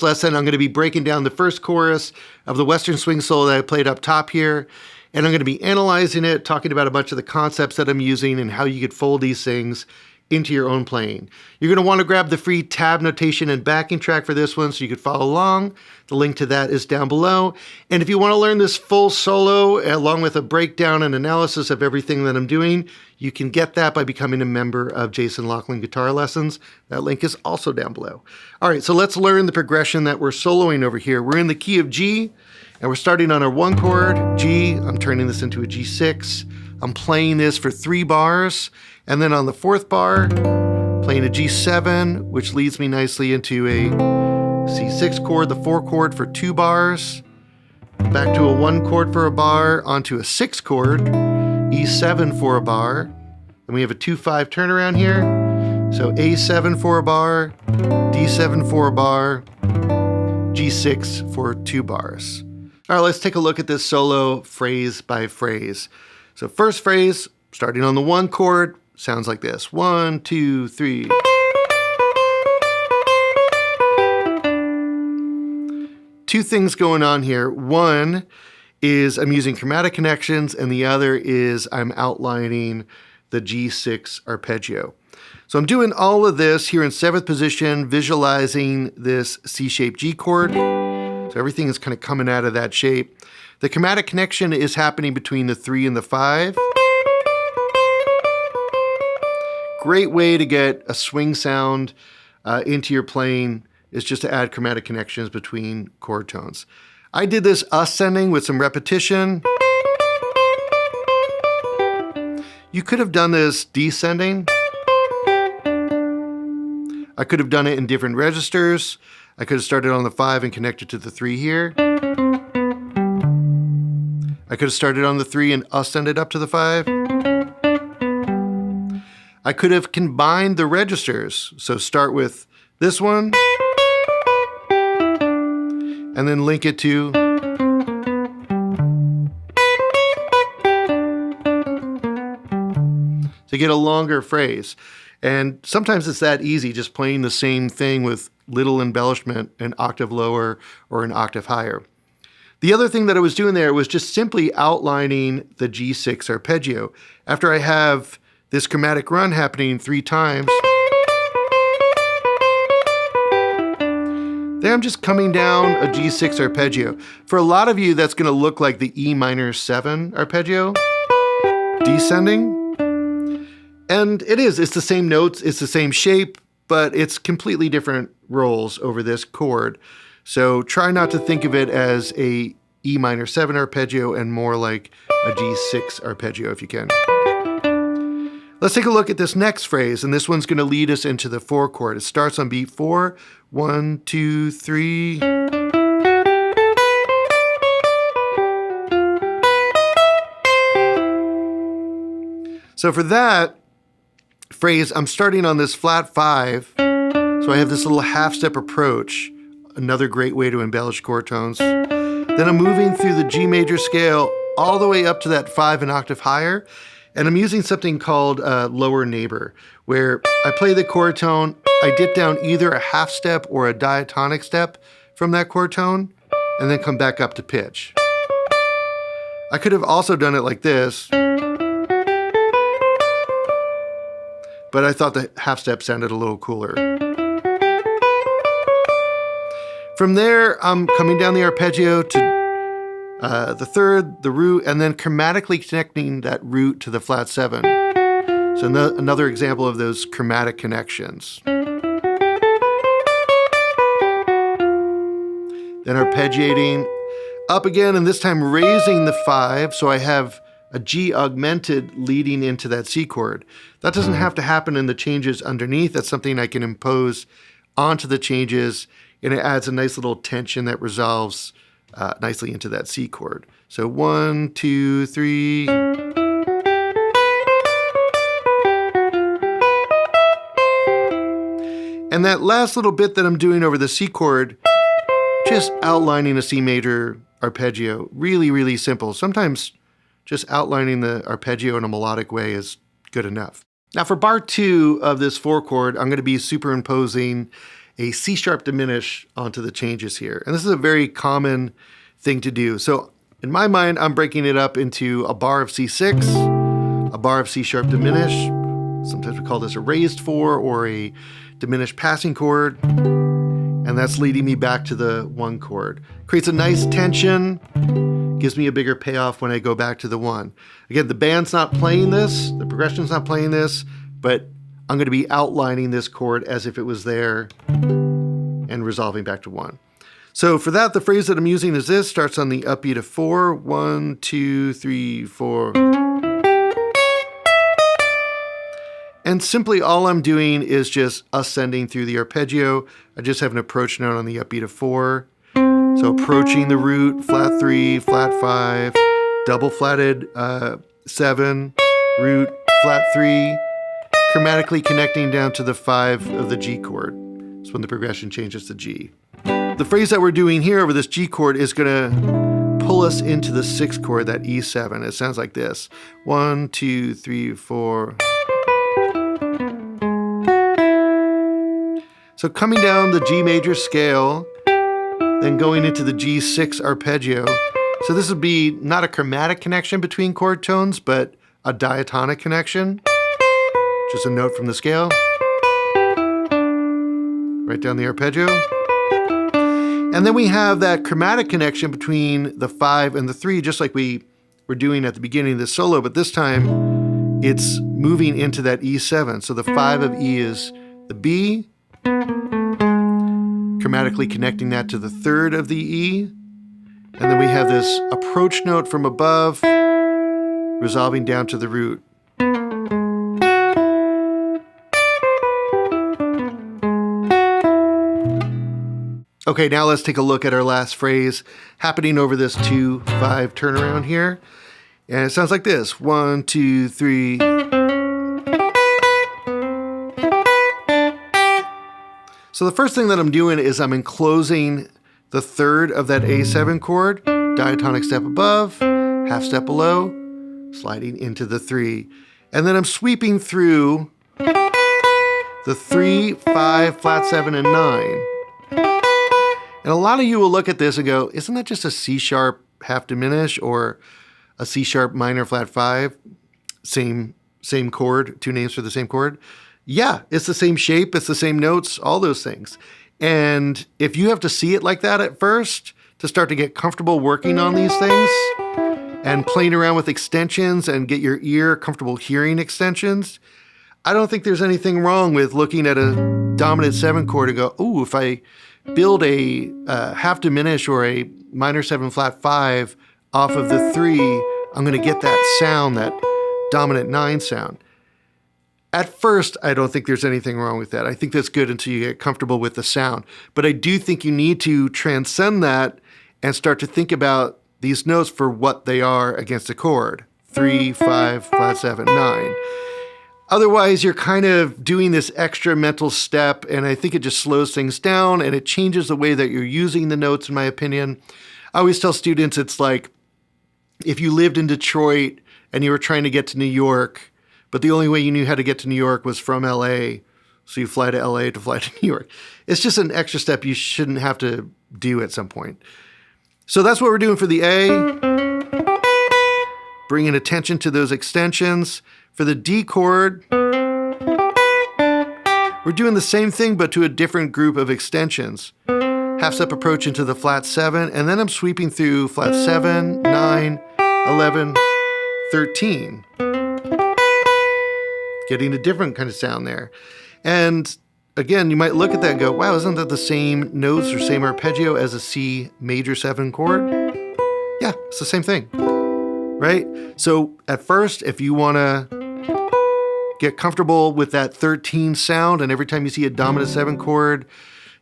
this lesson, I'm going to be breaking down the first chorus of the Western Swing solo that I played up top here. And I'm going to be analyzing it, talking about a bunch of the concepts that I'm using and how you could fold these things into your own playing. You're going to want to grab the free tab notation and backing track for this one so you could follow along. The link to that is down below. And if you want to learn this full solo along with a breakdown and analysis of everything that I'm doing, you can get that by becoming a member of Jason Loughlin Guitar Lessons. That link is also down below. All right, so let's learn the progression that we're soloing over here. We're in the key of G, and we're starting on our 1 chord, G. I'm turning this into a G6. I'm playing this for 3 bars. And then on the 4th bar, playing a G7, which leads me nicely into a C6 chord, the 4 chord for 2 bars. Back to a 1 chord for a bar, onto a 6 chord, E7 for a bar. Then we have a 2-5 turnaround here. So A7 for a bar, D7 for a bar, G6 for 2 bars. All right, let's take a look at this solo phrase by phrase. So first phrase, starting on the 1 chord, sounds like this. 1, 2, 3. Two things going on here. One is I'm using chromatic connections, and the other is I'm outlining the G6 arpeggio. So I'm doing all of this here in 7th position, visualizing this C-shaped G chord. So everything is kind of coming out of that shape. The chromatic connection is happening between the 3 and the 5. Great way to get a swing sound into your playing is just to add chromatic connections between chord tones. I did this ascending with some repetition. You could have done this descending. I could have done it in different registers. I could have started on the 5 and connected to the 3 here. I could have started on the 3 and ascended up to the 5. I could have combined the registers. So start with this one, and then link it to get a longer phrase. And sometimes it's that easy, just playing the same thing with little embellishment, an octave lower or an octave higher. The other thing that I was doing there was just simply outlining the G6 arpeggio. After I have this chromatic run happening 3 times, then I'm just coming down a G6 arpeggio. For a lot of you, that's going to look like the E minor 7 arpeggio, descending. And it is, it's the same notes, it's the same shape, but it's completely different rolls over this chord. So try not to think of it as a E minor 7 arpeggio and more like a G6 arpeggio if you can. Let's take a look at this next phrase, and this one's going to lead us into the 4 chord. It starts on beat 4. 1, 2, 3. So for that phrase, I'm starting on this flat 5. So I have this little half-step approach, another great way to embellish chord tones. Then I'm moving through the G major scale all the way up to that 5 an octave higher. And I'm using something called lower neighbor, where I play the chord tone, I dip down either a half step or a diatonic step from that chord tone, and then come back up to pitch. I could have also done it like this, but I thought the half step sounded a little cooler. From there, I'm coming down the arpeggio to the 3rd, the root, and then chromatically connecting that root to the flat 7. So another example of those chromatic connections. Then arpeggiating up again, and this time raising the 5, so I have a G augmented leading into that C chord. That doesn't have to happen in the changes underneath. That's something I can impose onto the changes, and it adds a nice little tension that resolves nicely into that C chord. So 1, 2, 3. And that last little bit that I'm doing over the C chord, just outlining a C major arpeggio. Really, really simple. Sometimes just outlining the arpeggio in a melodic way is good enough. Now for bar 2 of this 4 chord, I'm going to be superimposing a C sharp diminish onto the changes here. And this is a very common thing to do. So in my mind, I'm breaking it up into a bar of C6, a bar of C sharp diminish. Sometimes we call this a raised 4 or a diminished passing chord. And that's leading me back to the 1 chord. Creates a nice tension, gives me a bigger payoff when I go back to the 1. Again, the band's not playing this, the progression's not playing this, but I'm going to be outlining this chord as if it was there and resolving back to 1. So for that, the phrase that I'm using is this, starts on the upbeat of 4, 1, 2, 3, 4. And simply all I'm doing is just ascending through the arpeggio. I just have an approach note on the upbeat of 4. So approaching the root, flat 3, flat 5, double flatted 7, root, flat 3, chromatically connecting down to the 5 of the G chord. That's when the progression changes to G. The phrase that we're doing here over this G chord is going to pull us into the 6th chord, that E7. It sounds like this. 1, 2, 3, 4. So coming down the G major scale, then going into the G6 arpeggio. So this would be not a chromatic connection between chord tones, but a diatonic connection. Just a note from the scale. Right down the arpeggio. And then we have that chromatic connection between the 5 and the 3, just like we were doing at the beginning of the solo, but this time it's moving into that E7. So the 5 of E is the B, chromatically connecting that to the 3rd of the E. And then we have this approach note from above, resolving down to the root. Okay, now let's take a look at our last phrase happening over this 2-5 turnaround here. And it sounds like this. 1, 2, 3. So the first thing that I'm doing is I'm enclosing the 3rd of that A7 chord, diatonic step above, half step below, sliding into the 3. And then I'm sweeping through the 3, 5, flat 7, and 9. And a lot of you will look at this and go, isn't that just a C sharp half diminish or a C sharp minor flat 5? Same chord, 2 names for the same chord. Yeah, it's the same shape, it's the same notes, all those things. And if you have to see it like that at first to start to get comfortable working on these things and playing around with extensions and get your ear comfortable hearing extensions, I don't think there's anything wrong with looking at a dominant 7 chord and go, ooh, if I build a half diminish or a minor 7 flat 5 off of the 3, I'm going to get that sound, that dominant 9 sound. At first, I don't think there's anything wrong with that. I think that's good until you get comfortable with the sound. But I do think you need to transcend that and start to think about these notes for what they are against a chord. 3, 5, flat 7, 9. Otherwise, you're kind of doing this extra mental step, and I think it just slows things down, and it changes the way that you're using the notes, in my opinion. I always tell students it's like if you lived in Detroit and you were trying to get to New York, but the only way you knew how to get to New York was from LA, so you fly to LA to fly to New York. It's just an extra step you shouldn't have to do at some point. So that's what we're doing for the A. Bringing attention to those extensions. For the D chord, we're doing the same thing but to a different group of extensions. Half step approach into the flat 7, and then I'm sweeping through flat 7, 9, 11, 13. Getting a different kind of sound there. And again, you might look at that and go, wow, isn't that the same notes or same arpeggio as a C major 7 chord? Yeah, it's the same thing, right? So at first, if you want to get comfortable with that 13 sound, and every time you see a dominant 7 chord,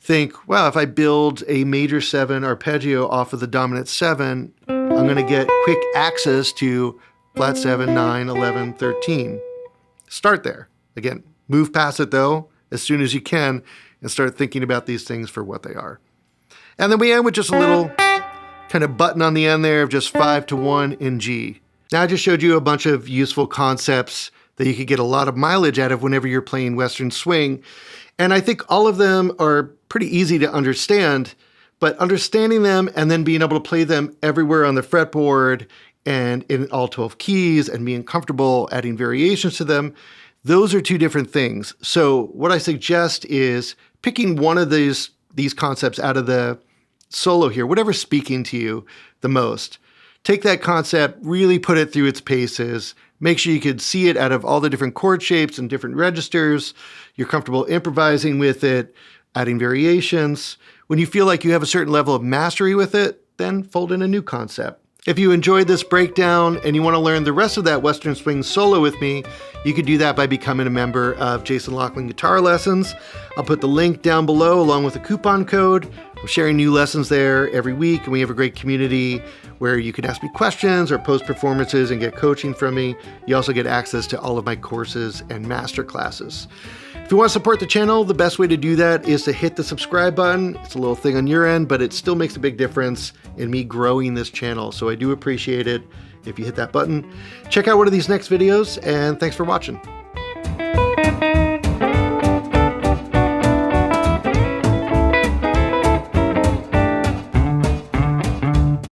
think, well, if I build a major 7 arpeggio off of the dominant 7, I'm going to get quick access to flat 7, 9, 11, 13. Start there. Again, move past it though, as soon as you can, and start thinking about these things for what they are. And then we end with just a little kind of button on the end there of just 5 to 1 in G. Now I just showed you a bunch of useful concepts that you could get a lot of mileage out of whenever you're playing Western swing. And I think all of them are pretty easy to understand, but understanding them and then being able to play them everywhere on the fretboard and in all 12 keys and being comfortable adding variations to them, those are two different things. So what I suggest is picking one of these concepts out of the solo here, whatever's speaking to you the most. Take that concept, really put it through its paces, make sure you can see it out of all the different chord shapes and different registers. You're comfortable improvising with it, adding variations. When you feel like you have a certain level of mastery with it, then fold in a new concept. If you enjoyed this breakdown and you want to learn the rest of that Western swing solo with me, you can do that by becoming a member of Jason Loughlin Guitar Lessons. I'll put the link down below along with a coupon code. I'm sharing new lessons there every week, and we have a great community where you can ask me questions or post performances and get coaching from me. You also get access to all of my courses and master classes. If you want to support the channel, the best way to do that is to hit the subscribe button. It's a little thing on your end, but it still makes a big difference in me growing this channel. So I do appreciate it if you hit that button. Check out one of these next videos, and thanks for watching.